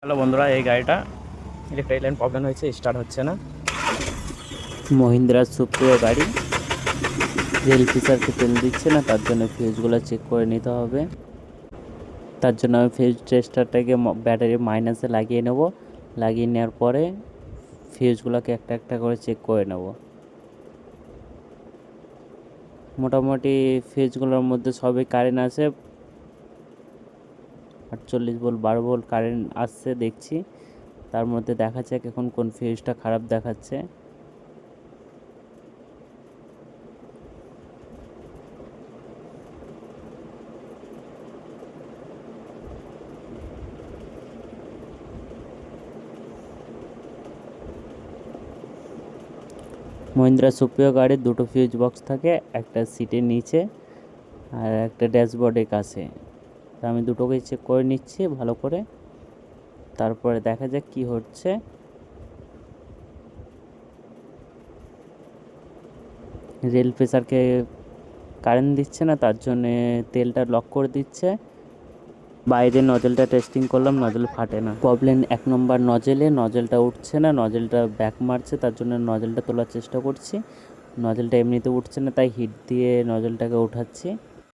Hello বন্ধুরা, এই গাড়িটা ইলেকট্রিক লাইন প্রবলেম হয়েছে, স্টার্ট হচ্ছে না। মহিন্দ্রা সুপ্রিয় গাড়ি রেল ফিসারকে তেল দিচ্ছে না, তার জন্য ফিউজগুলো চেক করে নিতে হবে। তার জন্য আমি ফিউজ টেস্টারটাকে ব্যাটারি মাইনাসে লাগিয়ে নেব। লাগিয়ে নেওয়ার পরে ফিউজগুলোকে একটা একটা করে চেক করে নেব। মোটামুটি ফিউজগুলোর মধ্যে সবই কারেন্ট আছে, 48 ভোল্ট 12 ভোল্ট কারেন্ট আসছে দেখছি। তার মধ্যে দেখা যাক এখন কোন ফিউজটা খারাপ দেখাচ্ছে। মহিন্দ্রা সুপ্রিয় গাড়ির দুটো ফিউজ বক্স থাকে, একটা সিটের নিচে আর একটা ড্যাশবোর্ডের কাছে। তা আমি দুটোকেই চেক করে নিচ্ছি ভালো করে, তারপরে দেখা যাক কি হচ্ছে। রেল প্রেসারকে কারেন্ট দিচ্ছে না, তার জন্যে তেলটা লক করে দিচ্ছে। বাইরে নজলটা টেস্টিং করলাম, নজল ফাটে না। প্রবলেম 1 নম্বর নজলটা উঠছে না, নজলটা ব্যাক মারছে, তার জন্য নজলটা তোলার চেষ্টা করছি। নজলটা এমনিতে উঠছে না, তাই হিট দিয়ে নজলটাকে উঠাচ্ছি।